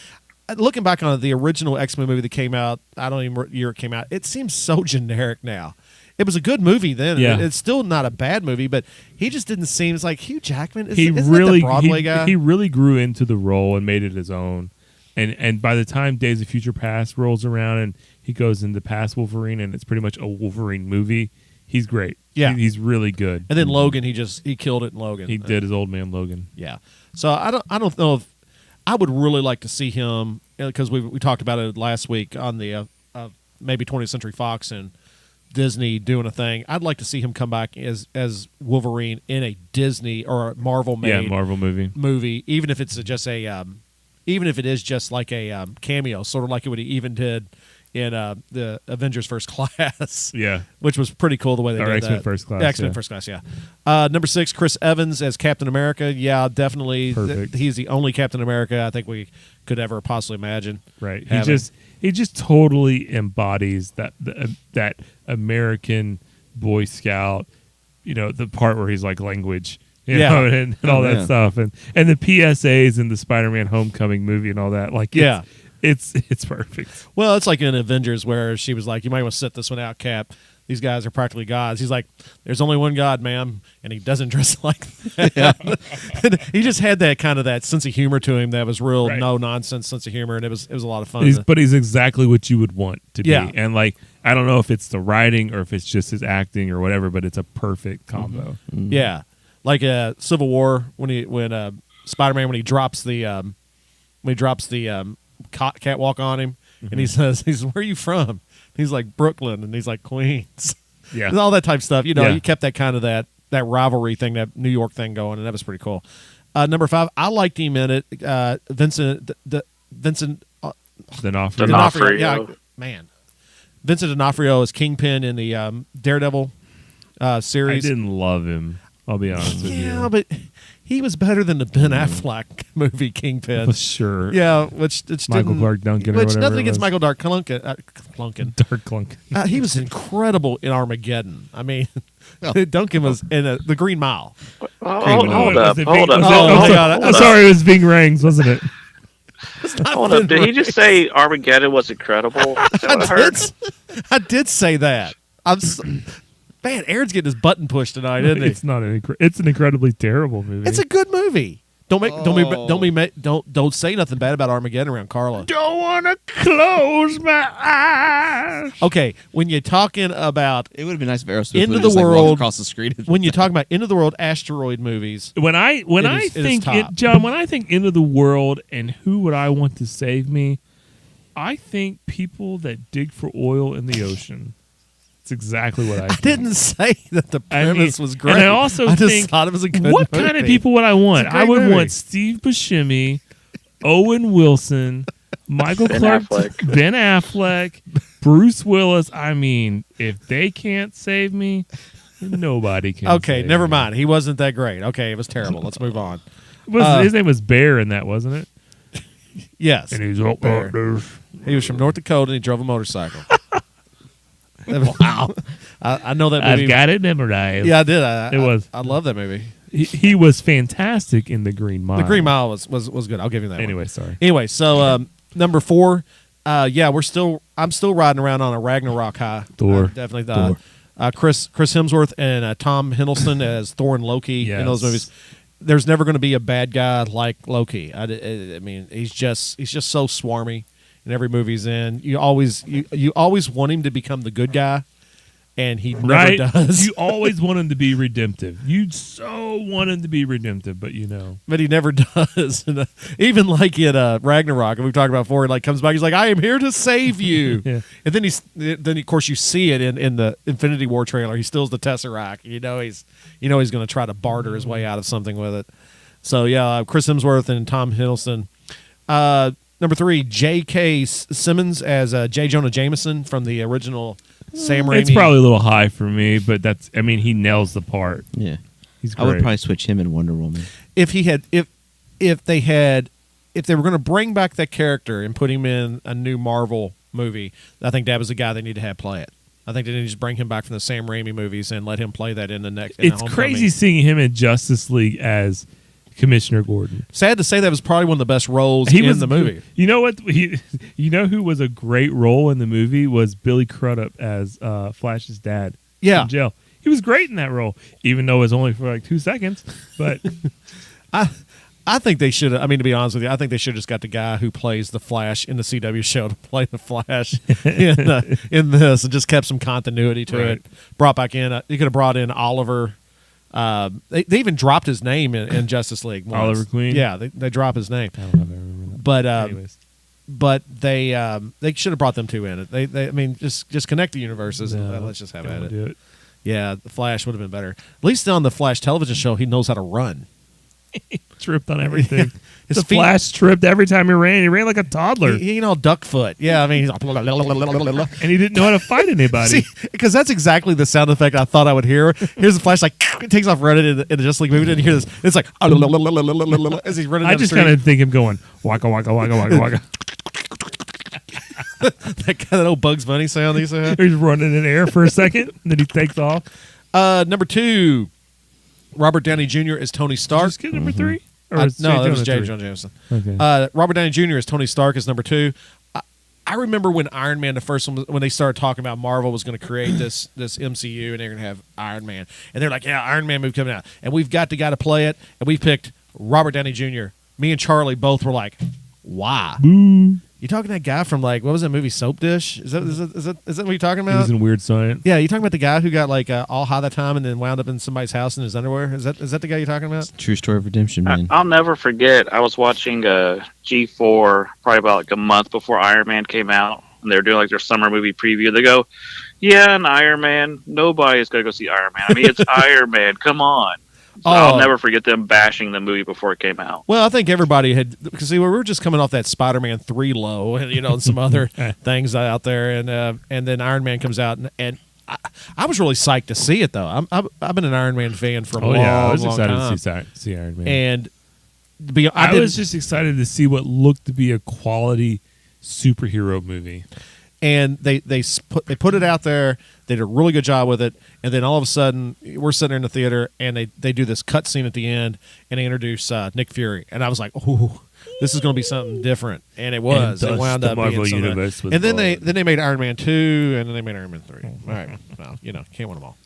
looking back on it, the original X-Men movie that came out, I don't even remember what year it came out. It seems so generic now. It was a good movie then. Yeah. It's still not a bad movie, but he just didn't seem. It's like Hugh Jackman. He Isn't really that the Broadway guy? he really grew into the role and made it his own. And by the time Days of Future Past rolls around and he goes into past Wolverine and it's pretty much a Wolverine movie, he's great. Yeah. He's really good. And then Logan, he killed it in Logan. He did his old man Logan. Yeah. So I don't know if I would really like to see him because we talked about it last week on the maybe 20th Century Fox and Disney doing a thing. I'd like to see him come back as Wolverine in a Disney or a Marvel made Marvel movie. even if it's just a even if it is just like a cameo, sort of like what he even did in the Avengers First Class. Yeah. Which was pretty cool the way they Or did X-Men that. First Class, X-Men yeah. First Class, yeah. Number 6, Chris Evans as Captain America. Yeah, definitely. Perfect. He's the only Captain America I think we could ever possibly imagine. Right. having. He just totally embodies that American Boy Scout, the part where he's like language. Yeah. And all that yeah. stuff. And the PSAs in the Spider-Man Homecoming movie and all that. Like Yeah. It's perfect. Well, it's like in Avengers where she was like, you might want to sit this one out, Cap. These guys are practically gods. He's like, there's only one God, ma'am, and he doesn't dress like that. And he just had that kind of that sense of humor to him that was real Right. no nonsense sense of humor, and it was a lot of fun. But he's exactly what you would want to be. Yeah. And like I don't know if it's the writing or if it's just his acting or whatever, but it's a perfect combo. Yeah, like Civil War when Spider-Man when he drops the catwalk on him and he says where are you from? He's like Brooklyn and he's like Queens. Yeah. And all that type of stuff. Yeah. You kept that kind of that rivalry thing, that New York thing going, and that was pretty cool. Number 5, I liked him in it. Vincent D'Onofrio. D'Onofrio. Yeah, man. Vincent D'Onofrio is Kingpin in the Daredevil I series. didn't love him. I'll be honest with you. Yeah, but he was better than the Ben Affleck movie Kingpin. For sure. Yeah, which Michael didn't- Clark Duncan or Which whatever nothing it against was. Michael Dark Clunkin. Dark Clunk. He was incredible in Armageddon. I mean, Duncan was in the Green Mile. Hold up. Was it Hold Bing- up. was it- Oh, was my it- God. I'm sorry, it was Bing Rangs, wasn't it? Hold up. Did he just say Armageddon was incredible? Is that what I heard? I did say that. Man, Aaron's getting his button pushed tonight, isn't he? It's not it's an incredibly terrible movie. It's a good movie. Don't say nothing bad about Armageddon around Carla. don't want to close my eyes. Okay, when you're talking about It would have been nice if Aerosmith Into would've the just, like, walked world- across the screen. when you're talking about end of the world asteroid movies, When I It is think top. John, when I think into the world and who would I want to save me, I think people that dig for oil in the ocean. It's exactly what I think. I didn't say that the I mean, premise was great. and I also just think, thought it was a good what movie. kind of people would I want? It's a great I would movie. want Steve Buscemi, Owen Wilson, Michael Ben Clark, Affleck. Ben Affleck, Bruce Willis. I mean, if they can't save me, nobody can. Okay, save never me. mind. He wasn't that great. Okay, it was terrible. Let's move on. His name was Bear in that, wasn't it? Yes. And he's up Bear. there. He was from North Dakota and he drove a motorcycle. Wow. I know that movie. I've got it memorized. Yeah, I did. I love that movie. He was fantastic in The Green Mile. The Green Mile was good. I'll give you that. Anyway, one. sorry. Anyway, so number 4, I'm still riding around on a Ragnarok high. Thor. Definitely. Thor. Chris Hemsworth and Tom Hiddleston as Thor and Loki in those Yes. movies. There's never going to be a bad guy like Loki. I mean, he's just so swarmy in every movie he's in. You always want him to become the good guy, and he never does. You always want him to be redemptive. You so want him to be redemptive, but But he never does. And, even like in Ragnarok, and we've talked about before, he like comes back, he's like, "I am here to save you." Yeah. And then of course you see it in the Infinity War trailer. He steals the Tesseract. He's going to try to barter his way out of something with it. So yeah, Chris Hemsworth and Tom Hiddleston. Number 3, J.K. Simmons as J. Jonah Jameson from the original Sam Raimi. it's probably a little high for me, but he nails the part. Yeah. He's I great. would probably switch him and Wonder Woman. If they were going to bring back that character and put him in a new Marvel movie, I think that was the guy they need to have play it. I think they need to just bring him back from the Sam Raimi movies and let him play that in the next. It's crazy seeing him in Justice League as Commissioner Gordon. Sad to say that was probably one of the best roles in the movie. You know what? You know who was a great role in the movie was Billy Crudup as Flash's dad. Yeah. In jail. He was great in that role, even though it was only for like 2 seconds. But I think they should. I mean, to be honest with you, I think they should have just got the guy who plays the Flash in the CW show to play the Flash in this, and just kept some continuity to it. Brought back in. You could have brought in Oliver. They even dropped his name in Justice League. Once. Oliver Queen? Yeah, they drop his name. I don't know if I remember that. But Anyways. but they should have brought them two in. I mean, just connect the universes. And No, let's just have don't at it. do it. Yeah, the Flash would have been better. At least on the Flash television show, he knows how to run. Tripped on everything. His The feet- Flash tripped every time he ran. He ran like a toddler. Duck foot. Yeah, I mean, he's And he didn't know how to fight anybody. because that's exactly the sound effect I thought I would hear. Here's the Flash, like, it takes off running in the Justice League movie. Didn't hear this. It's like, as he's running down I the just street. kind of think him going, waka, waka, waka, waka, waka. that old Bugs Bunny sound he used to have. He's running in air for a second, and then he takes off. Number 2, Robert Downey Jr. is Tony Stark. Just get number 3? Or No, is that was J. James Jonah Jonah Jameson. 3? Okay. Robert Downey Jr. as Tony Stark is number 2. I remember when Iron Man, the first one, when they started talking about Marvel was going to create this MCU and they're going to have Iron Man, and they're like, "Yeah, Iron Man movie coming out, and we've got the guy to play it," and we picked Robert Downey Jr. Me and Charlie both were like, "Why?" Boo. You talking to that guy from like what was that movie Soap Dish? Is that what you're talking He about? was in Weird Science. Yeah, you talking about the guy who got like all high that time and then wound up in somebody's house in his underwear? Is that the guy you're talking about? True story of redemption, man. I'll never forget. I was watching G4 probably about like a month before Iron Man came out, and they were doing like their summer movie preview. They go, "Yeah, an Iron Man. Nobody's gonna go see Iron Man. I mean, it's Iron Man. Come on." So I'll never forget them bashing the movie before it came out. Well, I think everybody had because see, we were just coming off that Spider-Man 3 low, and and some other things out there, and then Iron Man comes out, and I was really psyched to see it though. I've been an Iron Man fan for a long, I was long excited time. to see Iron Man. And I was just excited to see what looked to be a quality superhero movie. And they put it out there. They did a really good job with it. And then all of a sudden, we're sitting there in the theater, and they do this cut scene at the end, and they introduce Nick Fury. And I was like, "Ooh, this is going to be something different." And it was. It wound up being something. Universe was And then born. they made Iron Man 2, and then they made Iron Man 3. All right, well, can't win them all.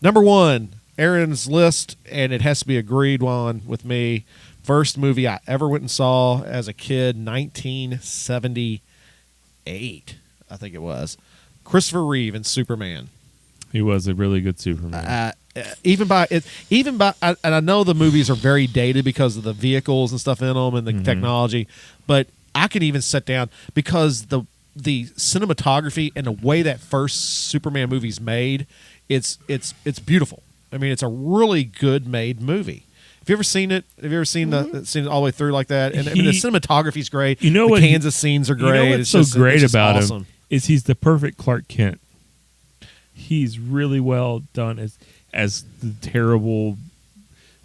Number 1, Aaron's list, and it has to be agreed on with me. First movie I ever went and saw as a kid, 1978. I think it was Christopher Reeve in Superman. He was a really good Superman. And I know the movies are very dated because of the vehicles and stuff in them and the technology, but I can even sit down because the cinematography and the way that first Superman movie's made, it's beautiful. I mean, it's a really good made movie. Have you ever seen it? Have you ever seen it all the way through like that? And I mean, the cinematography's great. You know the what? Kansas scenes are great. You know what's It's great just about awesome. him is he's the perfect Clark Kent. He's really well done as the terrible,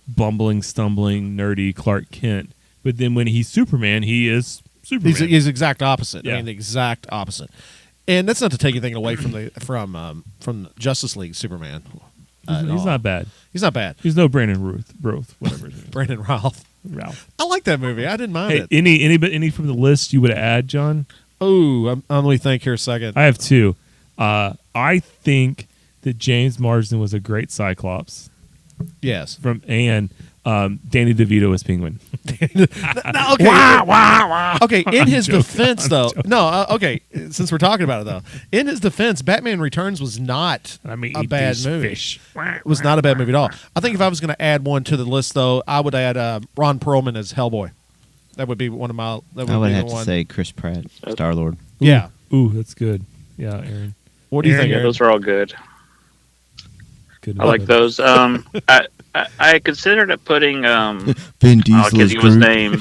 bumbling, stumbling, nerdy Clark Kent. But then when he's Superman, he is Superman. He's exact opposite. Yeah. I mean, the exact opposite. And that's not to take anything away from Justice League Superman. He's not bad. He's not bad. He's no Brandon Roth, whatever his name is. Brandon Ralph. Ralph. I like that movie. I didn't mind Hey, it. any from the list you would add, John? Oh, let me think here a second. I have two. I think that James Marsden was a great Cyclops. Yes. And Danny DeVito was Penguin. No, okay. Okay, in his defense, though. No, okay, since we're talking about it, though. In his defense, Batman Returns was not I mean, a eat bad these movie. fish. It was not a bad movie at all. I think if I was going to add one to the list, though, I would add Ron Perlman as Hellboy. That would be one of my. That would I would be have the to one. say Chris Pratt, Star Lord. Yeah. Ooh, that's good. Yeah, Aaron. What do you think, Yeah, Aaron? those are all good. Good I like those. I considered it putting Vin I Diesel can't is think of his Groot. name.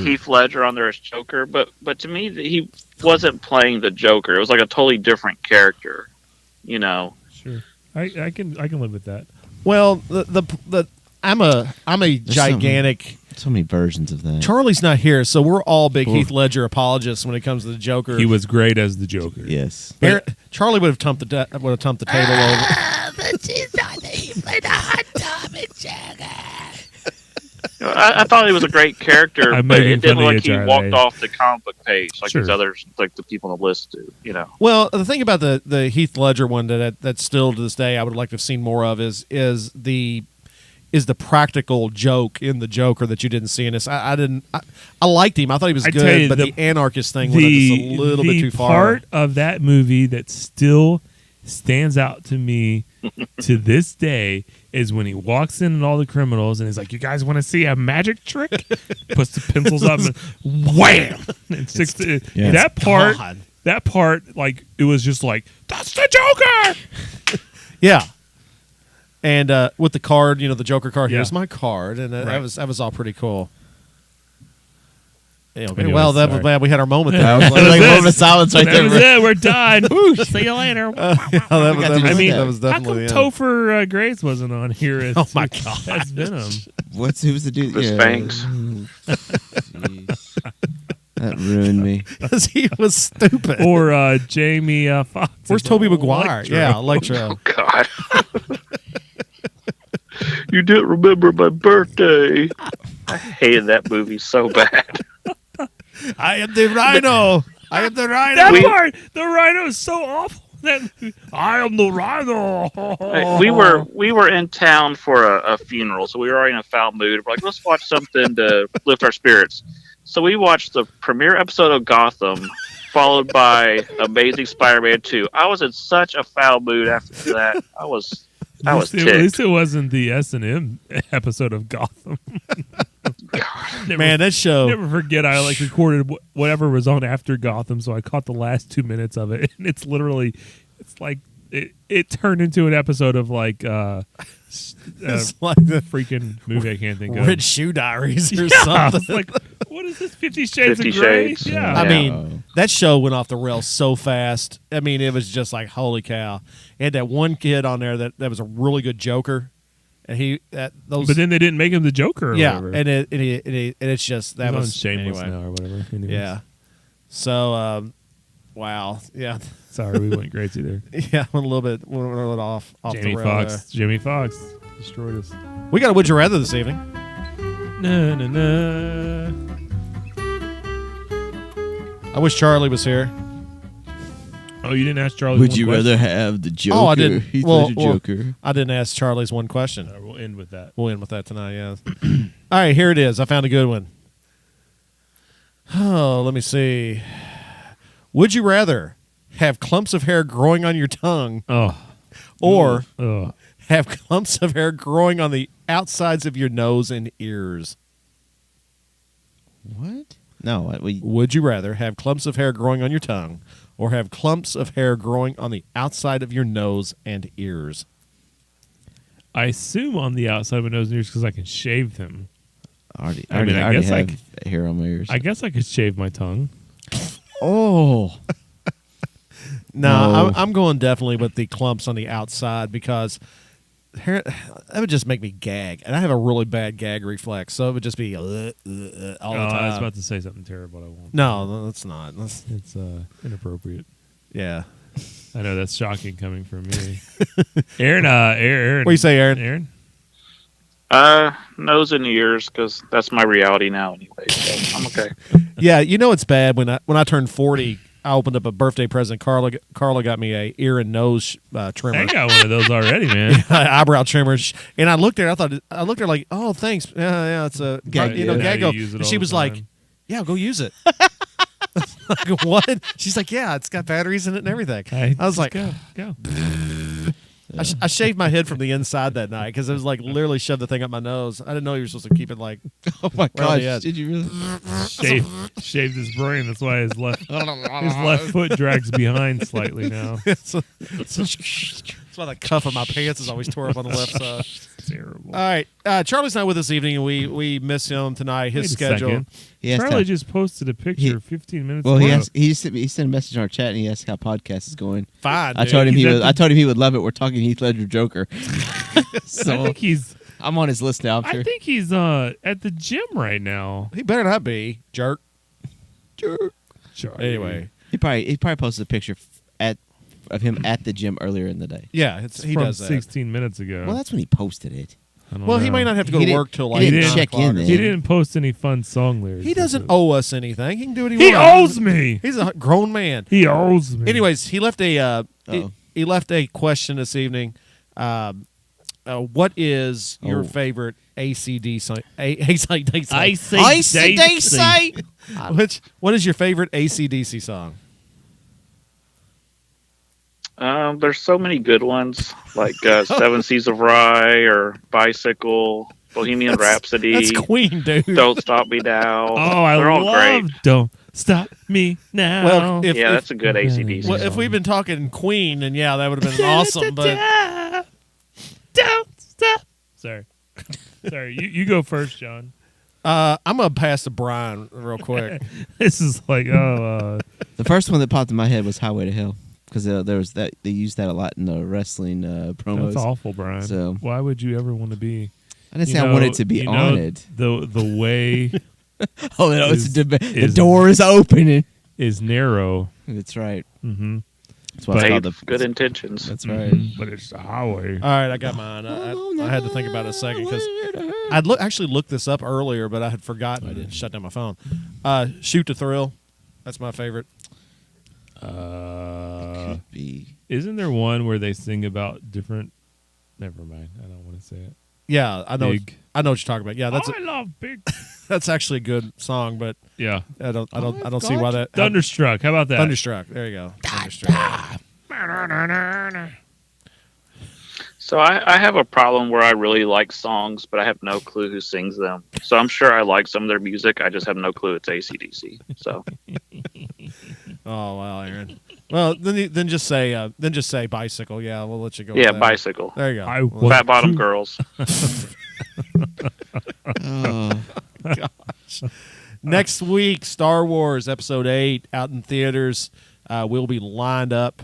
Heath Ledger on there as Joker, but to me he wasn't playing the Joker. It was like a totally different character, you know. Sure. I can live with that. Well, the I'm a gigantic. So many versions of that. Charlie's not here, so we're all big Heath Ledger apologists when it comes to the Joker. He was great as the Joker. Yes. Charlie would have tumped the table over. I thought he was a great character, I'm but making it didn't fun of look like you, he Charlie. walked off the comic book page like Sure. these others, like the people on the list do. You know. Well, the thing about the Heath Ledger one that's still to this day I would like to have seen more of is the practical joke in the Joker that you didn't see in this. I liked him. I thought he was I tell good, you, but the anarchist thing went The just a little bit too far. part of that movie that still stands out to me to this day is when he walks in and all the criminals and he's like, "You guys want to see a magic trick?" Puts the pencils up and wham! And sticks to, yeah. that part. God. That part, like it was just like, "That's the Joker." Yeah. And with the card, the Joker card. Yeah. Here's my card, and Right. that was all pretty cool. Yeah, okay. Anyways, Well, that was sorry. bad. We had our moment there. That was I was like like, a moment of silence right That there. was it. We're done. See you later. I mean, that was How definitely come Topher Grace wasn't on here? As, Oh, my God. As Venom. Who was the dude? The Spanx. Jeez. That ruined me. because he was stupid. Or Jamie Foxx. Where's as Tobey Maguire? Electro. Yeah, Electro. Oh God. You didn't remember my birthday. I hated that movie so bad. I am the Rhino. I am the Rhino. That part, the Rhino is so awful. I am the Rhino. We were in town for a funeral, so we were already in a foul mood. We're like, let's watch something to lift our spirits. So we watched the premiere episode of Gotham, followed by Amazing Spider-Man 2. I was in such a foul mood after that. I was At ticked. least it wasn't the S&M episode of Gotham. Never, Man, that show. never forget I recorded whatever was on after Gotham, so I caught the last 2 minutes of it, and it's like it turned into an episode of like It's like the freaking movie I can't think of. Red Shoe Diaries or Yeah, something. it's like, what is this? 50 Shades 50 of Grey? Shades. Yeah. I Yeah. mean, that show went off the rails so fast. I mean, it was just like, holy cow. It had that one kid on there that was a really good Joker. And those. But then they didn't make him the Joker. Or yeah, whatever. and it's just that He's on was Shameless anyway. now or whatever. Anyways. Yeah. So, wow. Yeah. Sorry, we went crazy there. Yeah, went a little bit off Jamie the rail Foxx. Jimmy Fox destroyed us. there. We got a Would You Rather this evening. Na, na, na. I wish Charlie was here. Oh, you didn't ask Charlie. Would one you question? rather have the Joker? Oh, I didn't. Heath Well, Ledger Joker. I didn't ask Charlie's one question. We'll end with that. We'll end with that tonight, yeah. All right, here it is. I found a good one. Oh, let me see. Would you rather have clumps of hair growing on your tongue Oh. or Oh. have clumps of hair growing on the outsides of your nose and ears? What? No, what? Would you rather have clumps of hair growing on your tongue or have clumps of hair growing on the outside of your nose and ears? I assume on the outside of my nose and ears because I can shave them. I already I guess I have hair on my ears. I guess I could shave my tongue. Oh. No, No. I'm going definitely with the clumps on the outside because that would just make me gag, and I have a really bad gag reflex, so it would just be all the time. I was about to say something terrible. I won't. No, that's not. It's inappropriate. Yeah. I know that's shocking coming from me. Aaron, Aaron. What do you say, Aaron? Aaron? Nose and ears, because that's my reality now anyway. So I'm okay. Yeah, it's bad when I turned 40. I opened up a birthday present. Carla got me a ear and nose trimmer. I got one of those already, man. Eyebrow trimmers, and I looked at her. I looked at her like, "Oh, thanks. Yeah, it's a Gag- Gaggo." You use it And all she the was like, time. "Yeah, go use it." Like, what? She's like, "Yeah, it's got batteries in it and everything." Hey, I was like, go. I shaved my head from the inside that night because it was like literally shoved the thing up my nose. I didn't know you were supposed to keep it like. Oh my Right on the gosh! edge. Did you really? Shaved his brain. That's why his left foot drags behind slightly now. That's why the cuff of my pants is always tore up on the left side. Terrible. All right, Charlie's not with us this evening, and we miss him tonight. His Wait a schedule. second. He asked Charlie how- just posted a picture 15 minutes Well, ago. he sent a message in our chat and he asked how podcast is going. Fine. I dude. told him He's at the- I told him he would love it. We're talking Heath Ledger Joker. I So think he's I'm on his list now. I'm sure. I think he's at the gym right now. He better not be jerk. Charlie. Anyway, he probably posted a picture of him at the gym earlier in the day. yeah, he from does that. 16 minutes ago. Well, that's when he posted it. I don't Well, he know. might not have to go He to didn't- work till he like didn't 9 check o'clock in or then. He something. didn't post any fun song lyrics. He doesn't with it. owe us anything. He can do what he He wants. owes me. He's a grown man. He owes me. Anyways, he left a Uh-oh. he left a question this evening. What is your Oh. favorite ACD song? ACDC. What is your favorite ACDC song? There's so many good ones, like Seven Seas of Rye or Bicycle, Bohemian Rhapsody, That's Queen, dude. Don't Stop Me Now. Oh, I They're all love great. Don't Stop Me Now. Well, if, Yeah, if, that's a good ACDC well, song. if we've been talking Queen, then yeah, that would have been awesome. But Don't stop. Sorry. You go first, John. I'm gonna pass to Brian real quick. This is like The first one that popped in my head was Highway to Hell because there was that they used that a lot in the wrestling promos. that's awful, Brian. So- why would you ever want to be? I didn't say I wanted to be you on know, it. The way Oh, no, is- the is- door is opening. is narrow. That's right. Mm-hmm. That's why it's Hey, called the. good intentions. That's right. But it's the highway. All right, I got mine. I had to think about it a second because I'd actually looked this up earlier, but I had forgotten. I didn't shut down my phone. Shoot to Thrill. That's my favorite. Could be. Isn't there one where they sing about different? Never mind. I don't want to say it. Yeah, I know. Big. I know what you're talking about. Yeah, I love big. that's actually a good song, but Yeah. I don't see why that. Thunderstruck. How about that? Thunderstruck. There you go. Thunderstruck. So I have a problem where I really like songs, but I have no clue who sings them. So I'm sure I like some of their music. I just have no clue it's AC/DC. So Oh wow, Aaron. Well, then just say Bicycle. Yeah, we'll let you go. yeah, with that. Bicycle. There you go. I Well, want Fat Bottom to- Girls. Oh, Next week, Star Wars Episode 8 out in theaters. We'll be lined up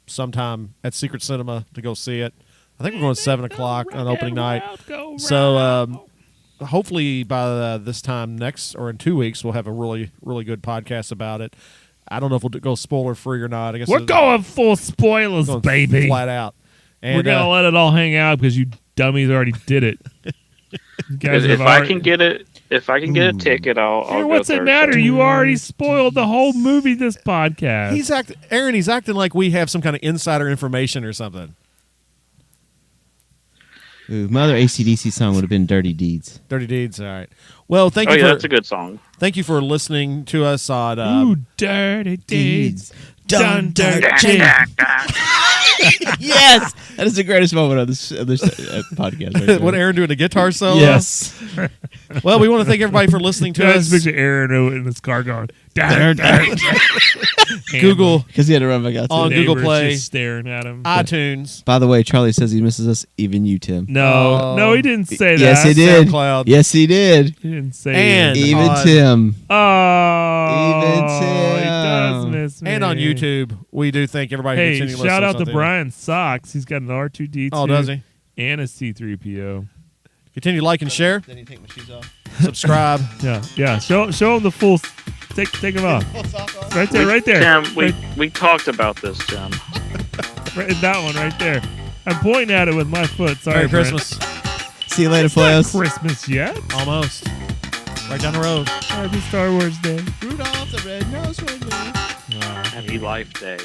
sometime at Secret Cinema to go see it. I think we're going 7 o'clock on opening night. So hopefully by this time next or in 2 weeks, we'll have a really, really good podcast about it. I don't know if we'll go spoiler free or not. I guess We're going full spoilers, going baby. flat out. And We're gonna let it all hang out because you dummies already did it. You guys If have I already- can get it, if I can get a ticket, I'll Hey, go what's it Thursday. matter? You already spoiled the whole movie. This podcast. he's acting like we have some kind of insider information or something. ooh, my other AC/DC song would have been "Dirty Deeds." Dirty Deeds. All right. Well, thank Oh you yeah, for that's a good song. thank you for listening to us on. Ooh, dirty deeds. Done dirty. dirty. Yes, that is the greatest moment of this podcast. Right there. what Aaron doing a guitar solo? Yes. Well, we want to thank everybody for listening to Just us. picture Aaron in his car going. "Dirty, dirty." Google, Because he had to run back out. On To Google Neighbors Play. just staring at him. iTunes, By the way, Charlie says he misses us. Even you, Tim. No, no, he didn't say that. Yes, he did. SoundCloud. Yes, he did. He didn't say And- it. Even on- Tim. Oh, Even he does Tim. miss me. and on YouTube. We do thank everybody. who Hey, continues to shout listen out to to us on Brian Socks. He's got an R2D2. Oh, does he? and a C-3PO. Continue to like and share. Then you take my shoes off. Subscribe. Yeah. Show them the full. Take them off. Right there, right there. Tim, we talked about this, Tim. Right, that one right there. I'm pointing at it with my foot. Sorry, Merry Brent. Christmas. See you later, It's not Flails. Christmas yet. Almost. Right down the road. Happy Star Wars Day. Rudolph the Red-Nosed Reindeer. Happy Life Day.